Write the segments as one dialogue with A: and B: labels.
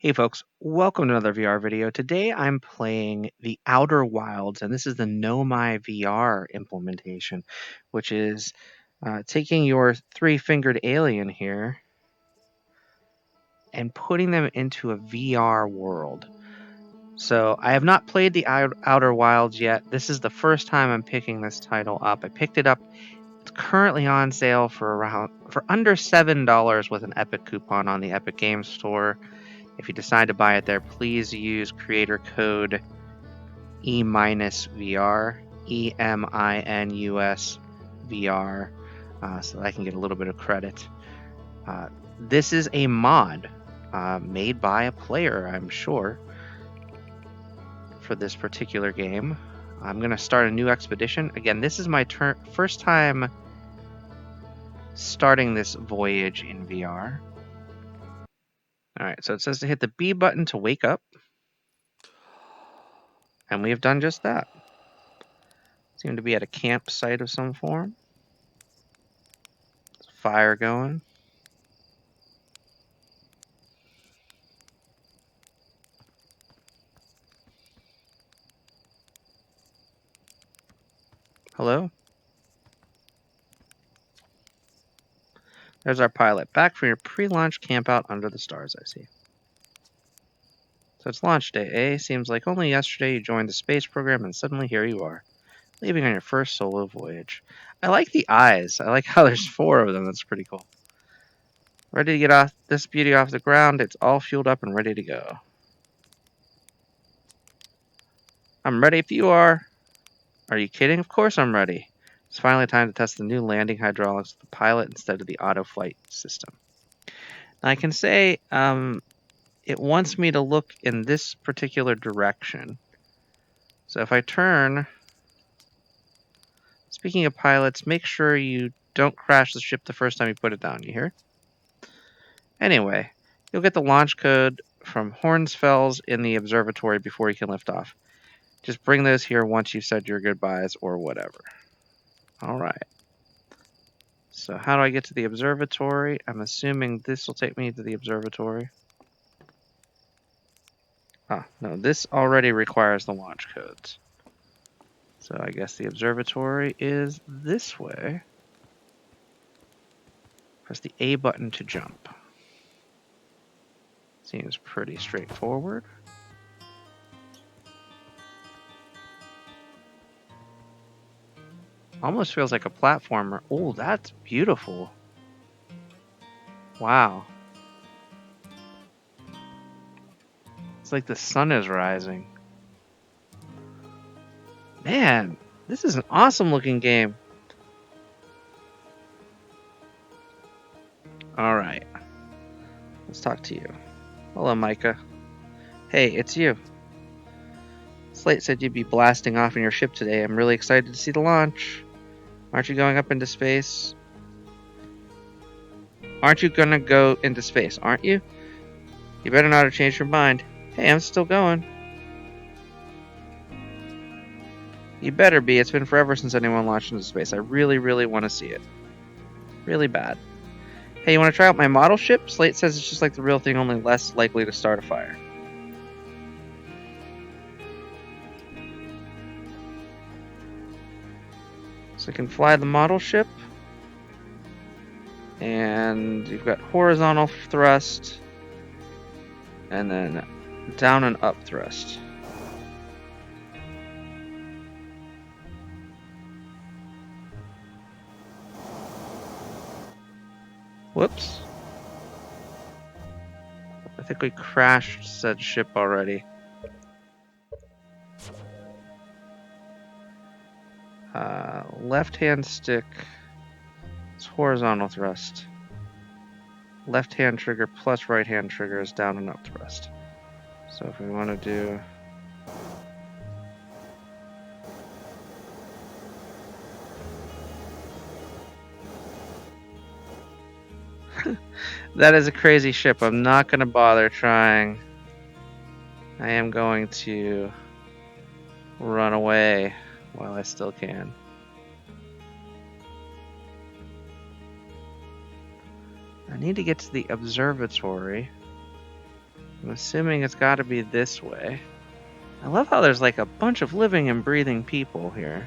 A: Hey folks, welcome to another VR video. Today I'm playing the Outer Wilds, and this is the NomaiVR implementation, which is taking your three-fingered alien here and putting them into a VR world. So I have not played the Outer Wilds yet. This is the first time I'm picking this title up. I picked it up. It's currently on sale for under $7 with an Epic coupon on the Epic Games Store. If you decide to buy it there, please use creator code eminusVR, eminusVR, so that I can get a little bit of credit. This is a mod made by a player, I'm sure, for this particular game. I'm going to start a new expedition. Again, this is my first time starting this voyage in VR. Alright, so it says to hit the B button to wake up. And we have done just that. Seem to be at a campsite of some form. There's a fire going. Hello? There's our pilot. Back from your pre-launch campout under the stars, I see. So it's launch day, eh? Seems like only yesterday you joined the space program and suddenly here you are, leaving on your first solo voyage. I like the eyes. I like how there's 4 of them. That's pretty cool. Ready to get off this beauty off the ground. It's all fueled up and ready to go. I'm ready if you are. Are you kidding? Of course I'm ready. It's finally time to test the new landing hydraulics with the pilot instead of the auto flight system. Now I can say it wants me to look in this particular direction. So if I turn, speaking of pilots, make sure you don't crash the ship the first time you put it down, you hear? Anyway, you'll get the launch code from Hornsfels in the observatory before you can lift off. Just bring those here once you've said your goodbyes or whatever. Alright. So how do I get to the observatory? I'm assuming this will take me to the observatory. Ah, no, this already requires the launch codes. So I guess the observatory is this way. Press the A button to jump. Seems pretty straightforward. Almost feels like a platformer. Oh, that's beautiful. Wow. It's like the sun is rising. Man, this is an awesome looking game. Alright. Let's talk to you. Hello, Micah. Hey, it's you. Slate said you'd be blasting off in your ship today. I'm really excited to see the launch. Aren't you going up into space? Aren't you gonna go into space, aren't you? You better not have changed your mind. Hey, I'm still going. You better be. It's been forever since anyone launched into space. I really, really want to see it. Really bad. Hey, you want to try out my model ship? Slate says it's just like the real thing, only less likely to start a fire. So I can fly the model ship. And you've got horizontal thrust. And then down and up thrust. Whoops. I think we crashed said ship already. Left-hand stick is horizontal thrust. Left-hand trigger plus right-hand trigger is down and up thrust. So if we want to do... That is a crazy ship. I'm not going to bother trying. I am going to run away while I still can. I need to get to the observatory. I'm I'm assuming it's got to be this way. I love how there's like a bunch of living and breathing people here.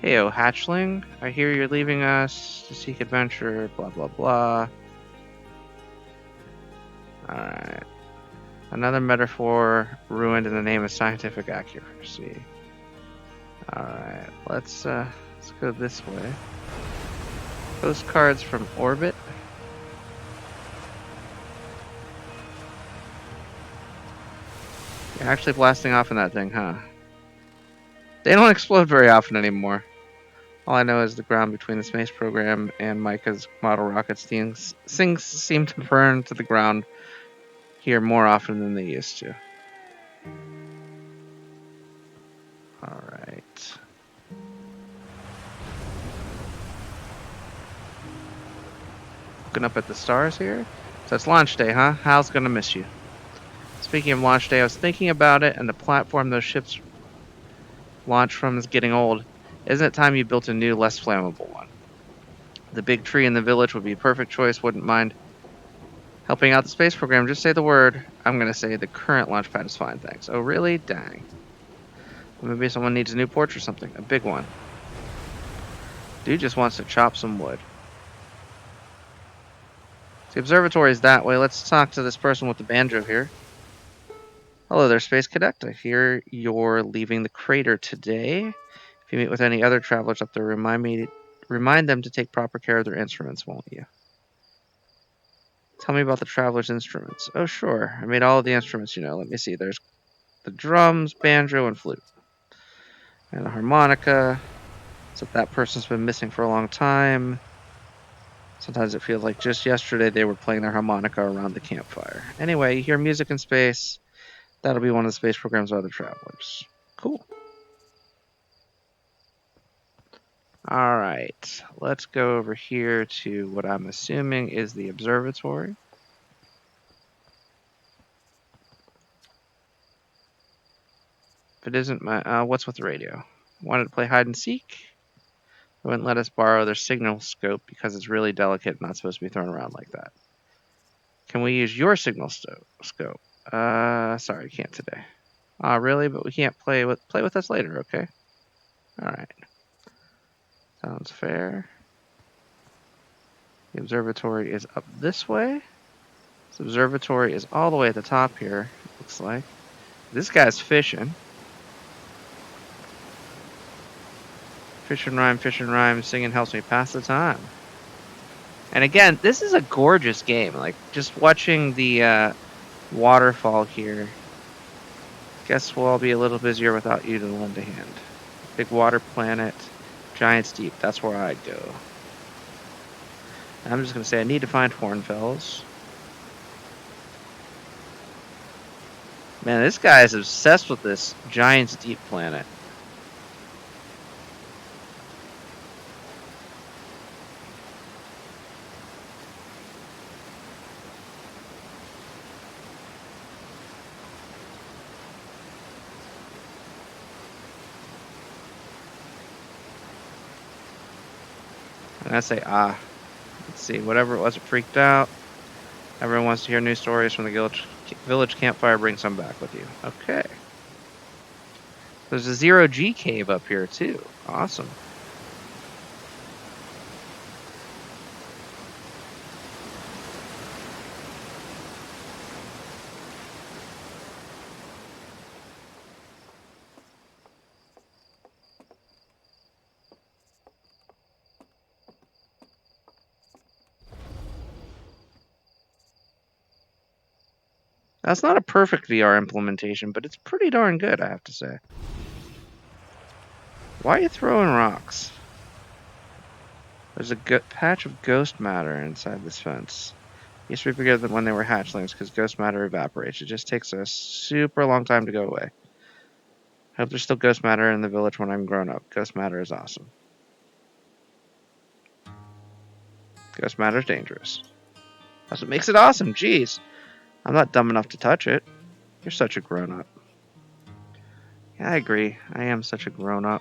A: Heyo, hatchling. I hear you're leaving us to seek adventure, blah, blah, blah. Alright. Another metaphor ruined in the name of scientific accuracy. Alright, let's go this way. Postcards from orbit. You're actually blasting off in that thing, huh? They don't explode very often anymore. All I know is the ground between the space program and Micah's model rockets things seem to burn to the ground here more often than they used to. Alright. Looking up at the stars here. So it's launch day, huh? Hal's gonna miss you. Speaking of launch day, I was thinking about it, and the platform those ships launch from is getting old. Isn't it time you built a new, less flammable one? The big tree in the village would be a perfect choice, wouldn't mind helping out the space program. Just say the word. I'm gonna say the current launch pad is fine, thanks. Oh really? Dang. Well, maybe someone needs a new porch or something. A big one. Dude just wants to chop some wood. The observatory is that way. Let's talk to this person with the banjo here. Hello there, Space Cadet. I hear you're leaving the crater today. If you meet with any other travelers up there, remind them to take proper care of their instruments, won't you? Tell me about the travelers' instruments. Oh, sure. I made all of the instruments, you know. Let me see. There's the drums, banjo, and flute. And a harmonica. Except that person's been missing for a long time. Sometimes it feels like just yesterday they were playing their harmonica around the campfire. Anyway, you hear music in space. That'll be one of the space program's other travelers. Cool. Alright, let's go over here to what I'm assuming is the observatory. If it isn't what's with the radio? Wanted to play hide and seek? They wouldn't let us borrow their signal scope because it's really delicate and not supposed to be thrown around like that. Can we use your signal scope? Sorry, can't today. Really? But we can't play with us later, okay? Alright. Sounds fair. The observatory is up this way. This observatory is all the way at the top here, it looks like. This guy's fishing. Fish and rhyme, singing helps me pass the time. And again, this is a gorgeous game. Like, just watching the waterfall here. Guess we'll all be a little busier without you to lend a hand. Big water planet, Giant's Deep, that's where I'd go. I'm just going to say I need to find Hornfells. Man, this guy is obsessed with this Giant's Deep planet. And I say, let's see, whatever it was, it freaked out. Everyone wants to hear new stories from the village campfire. Bring some back with you. Okay. There's a 0G cave up here, too. Awesome. That's not a perfect VR implementation, but it's pretty darn good, I have to say. Why are you throwing rocks? There's a patch of ghost matter inside this fence. Used to be bigger than when they were hatchlings because ghost matter evaporates. It just takes a super long time to go away. I hope there's still ghost matter in the village when I'm grown up. Ghost matter is awesome. Ghost matter is dangerous. That's what makes it awesome. Jeez. I'm not dumb enough to touch it. You're such a grown-up. Yeah, I agree. I am such a grown-up.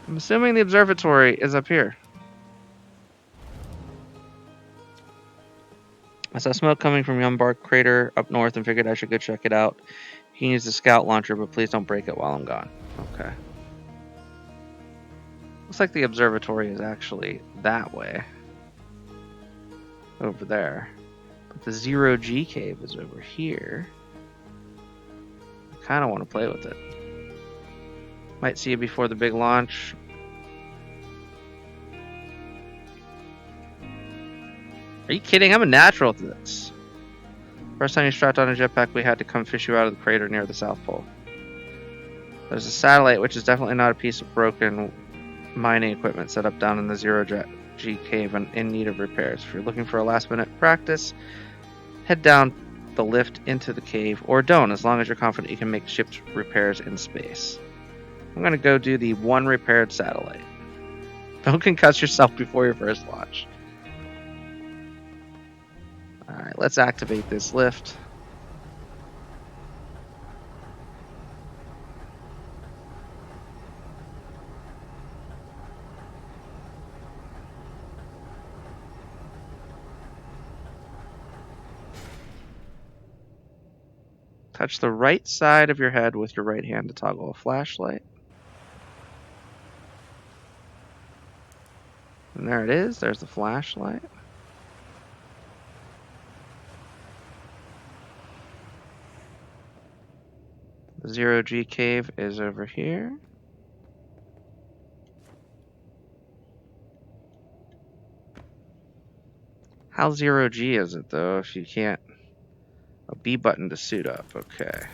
A: I'm assuming the observatory is up here. I saw smoke coming from Yumbar Crater up north and figured I should go check it out. You can use the scout launcher, but please don't break it while I'm gone. Okay. Looks like the observatory is actually that way. Over there. But the 0G cave is over here. I kind of want to play with it. Might see you before the big launch. Are you kidding? I'm a natural at this. First time you strapped on a jetpack, we had to come fish you out of the crater near the South Pole. There's a satellite, which is definitely not a piece of broken mining equipment set up down in the 0G cave and in need of repairs. If you're looking for a last-minute practice, head down the lift into the cave, or don't, as long as you're confident you can make ship's repairs in space. I'm going to go do the one repaired satellite. Don't concuss yourself before your first launch. Alright, let's activate this lift. Touch the right side of your head with your right hand to toggle a flashlight. And there it is. There's the flashlight. The 0G cave is over here. How 0G is it, though, if you can't... A B button to suit up. Okay.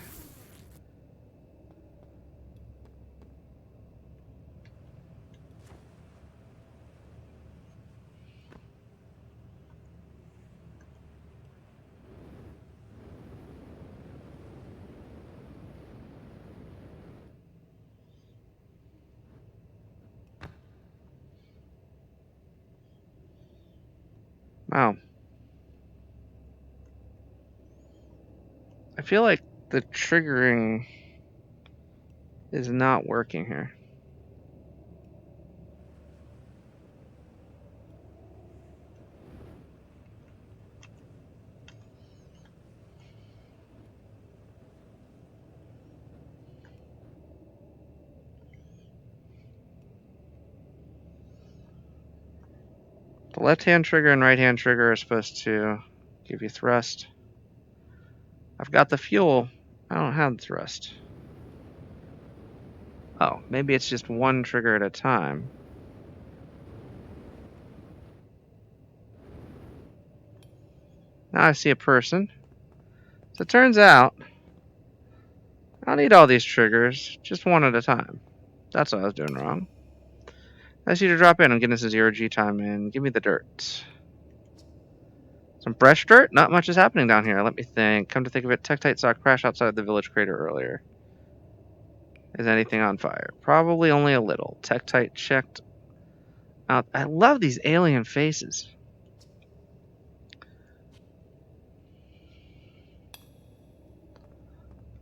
A: Wow. I feel like the triggering is not working here. The left-hand trigger and right-hand trigger are supposed to give you thrust. I've got the fuel. I don't have the thrust. Oh, maybe it's just one trigger at a time. Now I see a person. So it turns out, I don't need all these triggers, just one at a time. That's what I was doing wrong. I see you to drop in. I'm getting this 0G time in. Give me the dirt. Some fresh dirt? Not much is happening down here. Let me think. Come to think of it, Tektite saw a crash outside the village crater earlier. Is anything on fire? Probably only a little. Tektite checked out. I love these alien faces.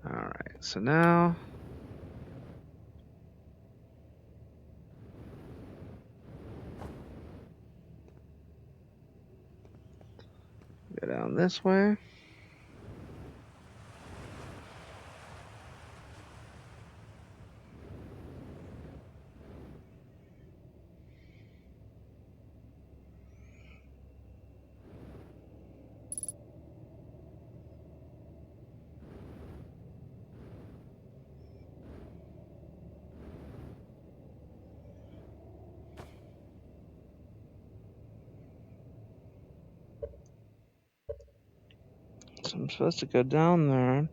A: Alright, so now... Go down this way. So I'm supposed to go down there.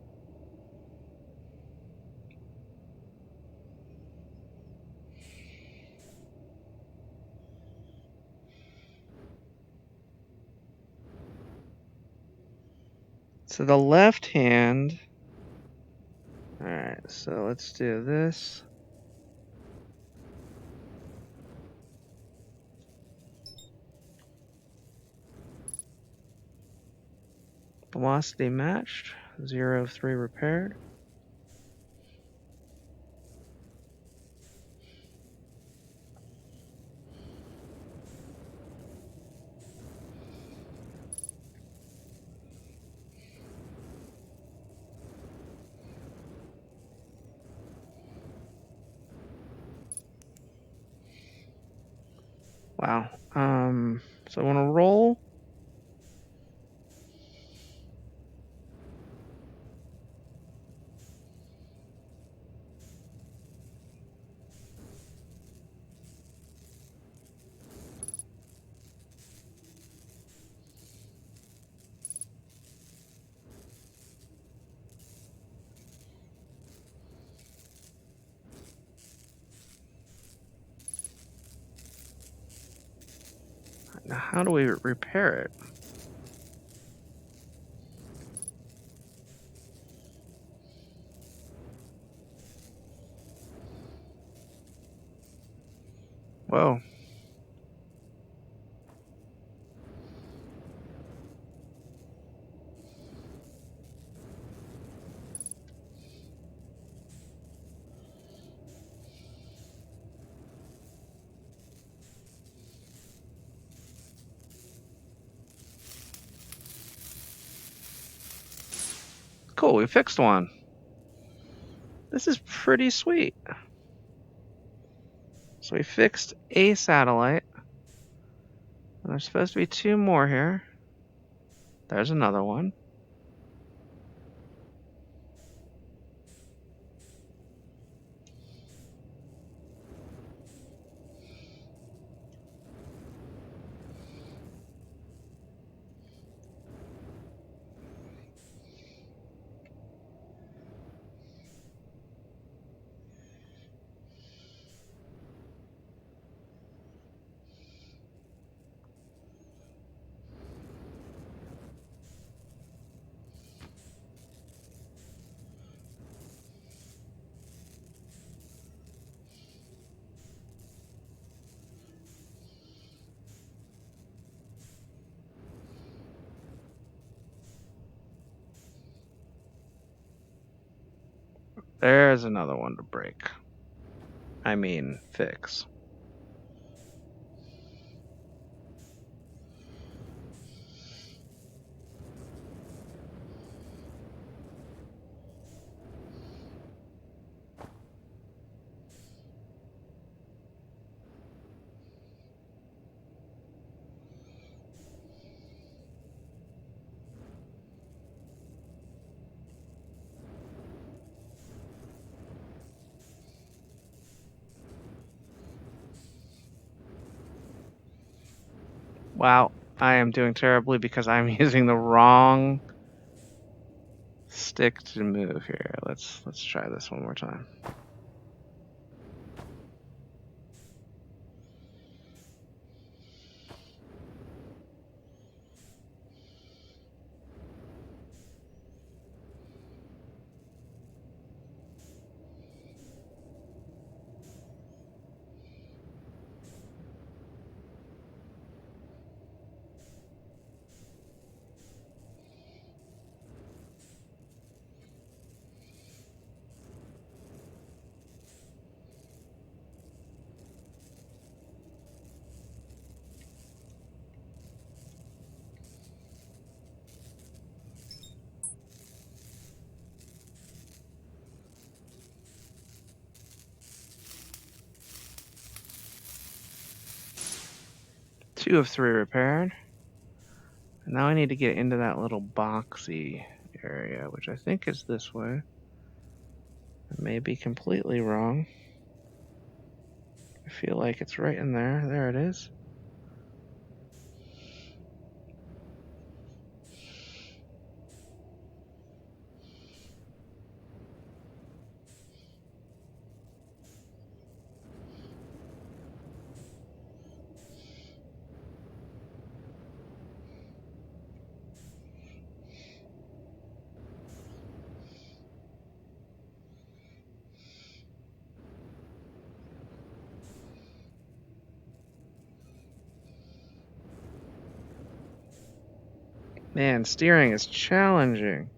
A: So the left hand... Alright, so let's do this. Velocity matched. 0-3 repaired. . Wow. So I want to roll. Now, how do we repair it? Whoa. Cool, we fixed one. This is pretty sweet. So we fixed a satellite. And there's supposed to be 2 more here. There's another one. There's another one to break. I mean, fix. Wow, I am doing terribly because I'm using the wrong stick to move here. Let's try this one more time. Two of 3 repaired. And now I need to get into that little boxy area, which I think is this way. I may be completely wrong. I feel like it's right in there. There it is. Man, steering is challenging.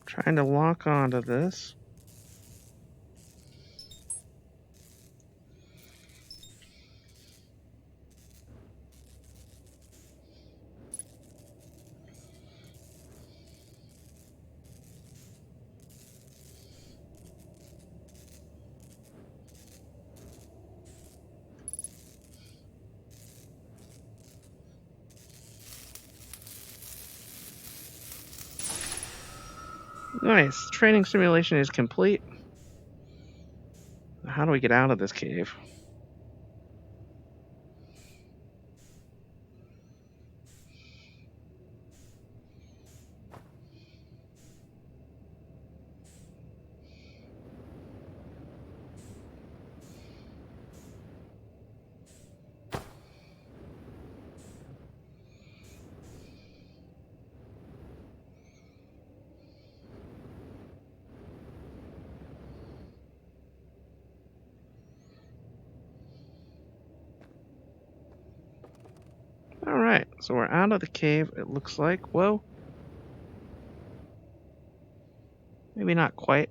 A: Trying to lock onto this. Nice. Training simulation is complete. How do we get out of this cave? Alright, so we're out of the cave, it looks like. Whoa. Maybe not quite.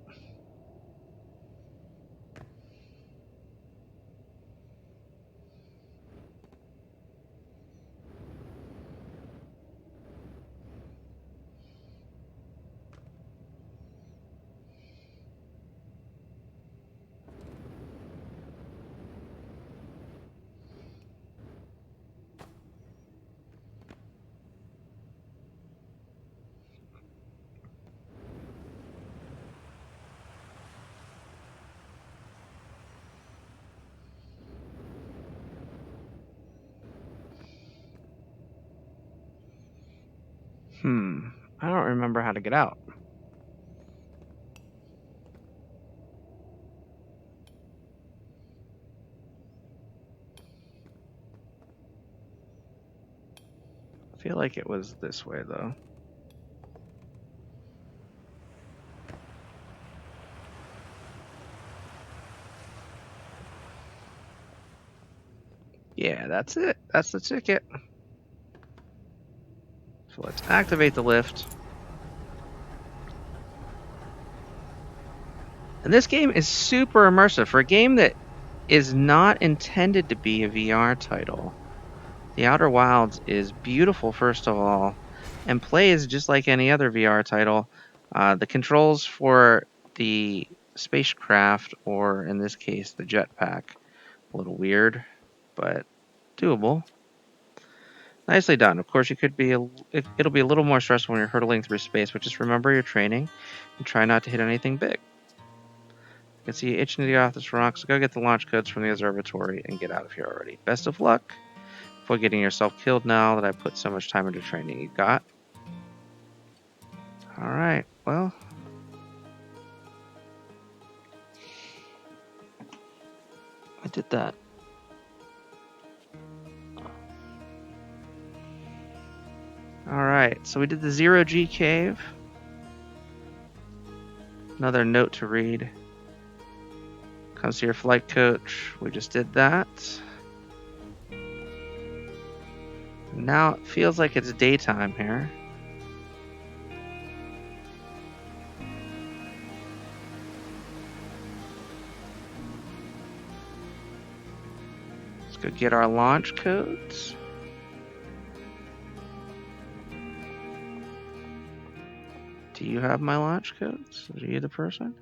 A: I don't remember how to get out. I feel like it was this way, though. Yeah, that's it. That's the ticket. So let's activate the lift. And this game is super immersive. For a game that is not intended to be a VR title, The Outer Wilds is beautiful, first of all, and plays just like any other VR title. The controls for the spacecraft, or in this case, the jetpack, a little weird, but doable. Nicely done. Of course, it'll be a little more stressful when you're hurtling through space, but just remember your training and try not to hit anything big. I can see you itching to get off this rock, so go get the launch codes from the observatory and get out of here already. Best of luck. Avoid getting yourself killed now that I put so much time into training. You got? Alright, well. I did that. Alright, so we did the 0G cave. Another note to read. Comes to your flight coach. We just did that. Now it feels like it's daytime here. Let's go get our launch codes. Do you have my launch codes? Are you the person?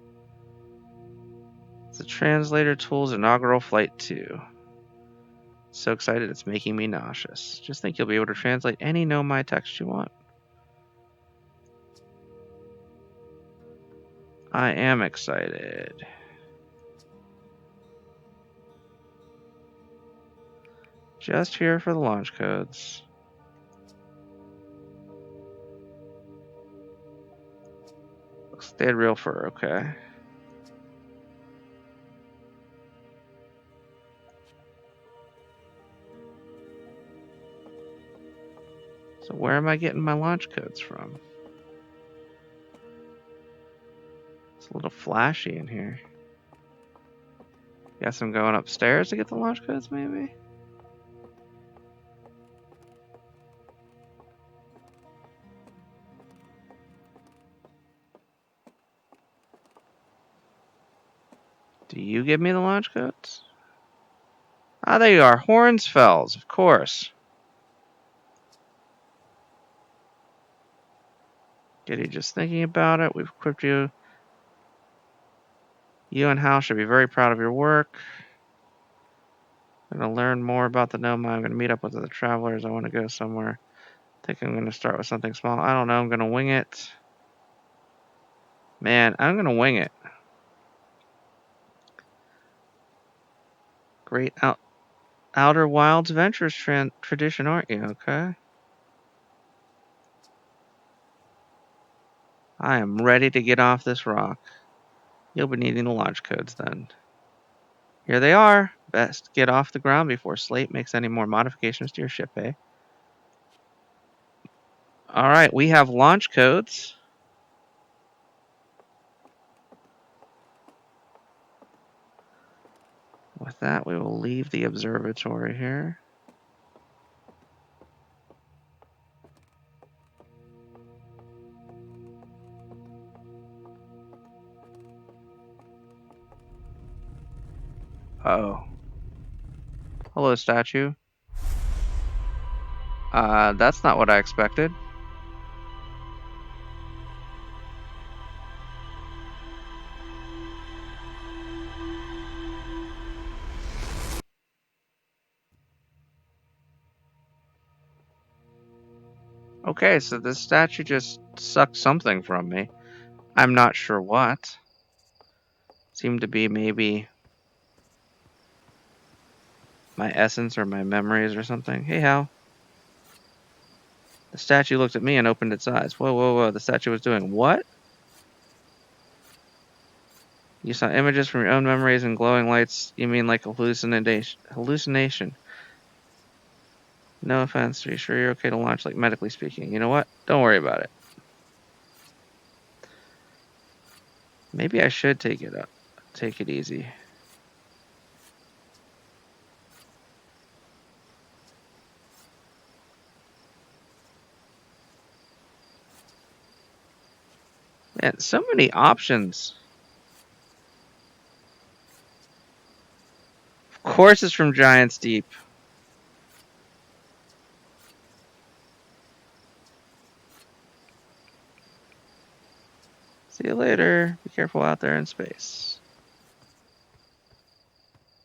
A: It's the translator tool's inaugural flight 2. So excited it's making me nauseous. Just think you'll be able to translate any Nomai text you want. I am excited. Just here for the launch codes. Looks like they had real fur, okay. So where am I getting my launch codes from? It's a little flashy in here. Guess I'm going upstairs to get the launch codes, maybe? Do you give me the launch codes? Ah, there you are. Hornsfells, of course. Giddy, just thinking about it. We've equipped you. You and Hal should be very proud of your work. I'm going to learn more about the Nomai. I'm going to meet up with other travelers. I want to go somewhere. I think I'm going to start with something small. I don't know. I'm going to wing it. Man, I'm going to wing it. Great Outer Wilds Ventures tradition, aren't you? Okay. I am ready to get off this rock. You'll be needing the launch codes then. Here they are. Best get off the ground before Slate makes any more modifications to your ship, eh? Alright, we have launch codes. With that, we will leave the observatory here. Uh-oh. Hello, statue. That's not what I expected. Okay, so this statue just sucked something from me. I'm not sure what. Seemed to be maybe my essence or my memories or something. Hey, Hal. The statue looked at me and opened its eyes. Whoa, whoa, whoa. The statue was doing what? You saw images from your own memories and glowing lights. You mean like hallucination? No offense. Are you sure you're okay to launch, like medically speaking? You know what? Don't worry about it. Maybe I should take it easy. Man, so many options. Of course it's from Giant's Deep. See you later. Be careful out there in space.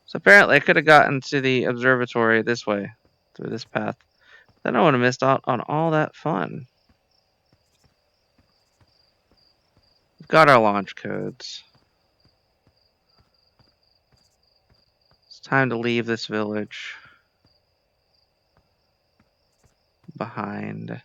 A: So apparently I could have gotten to the observatory this way, through this path. Then I would have missed out on all that fun. We've got our launch codes. It's time to leave this village behind.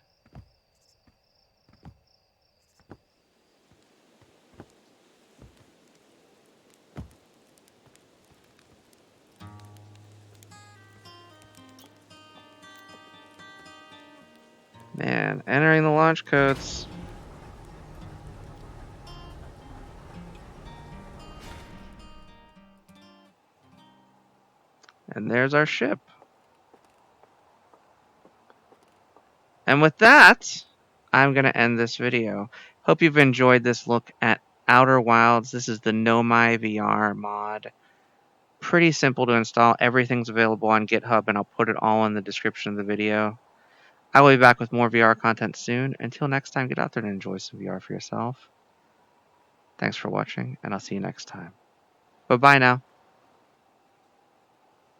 A: Man, entering the launch codes. And there's our ship. And with that, I'm going to end this video. Hope you've enjoyed this look at Outer Wilds. This is the NomaiVR mod. Pretty simple to install. Everything's available on GitHub, and I'll put it all in the description of the video. I will be back with more VR content soon. Until next time, get out there and enjoy some VR for yourself. Thanks for watching, and I'll see you next time. Bye-bye now.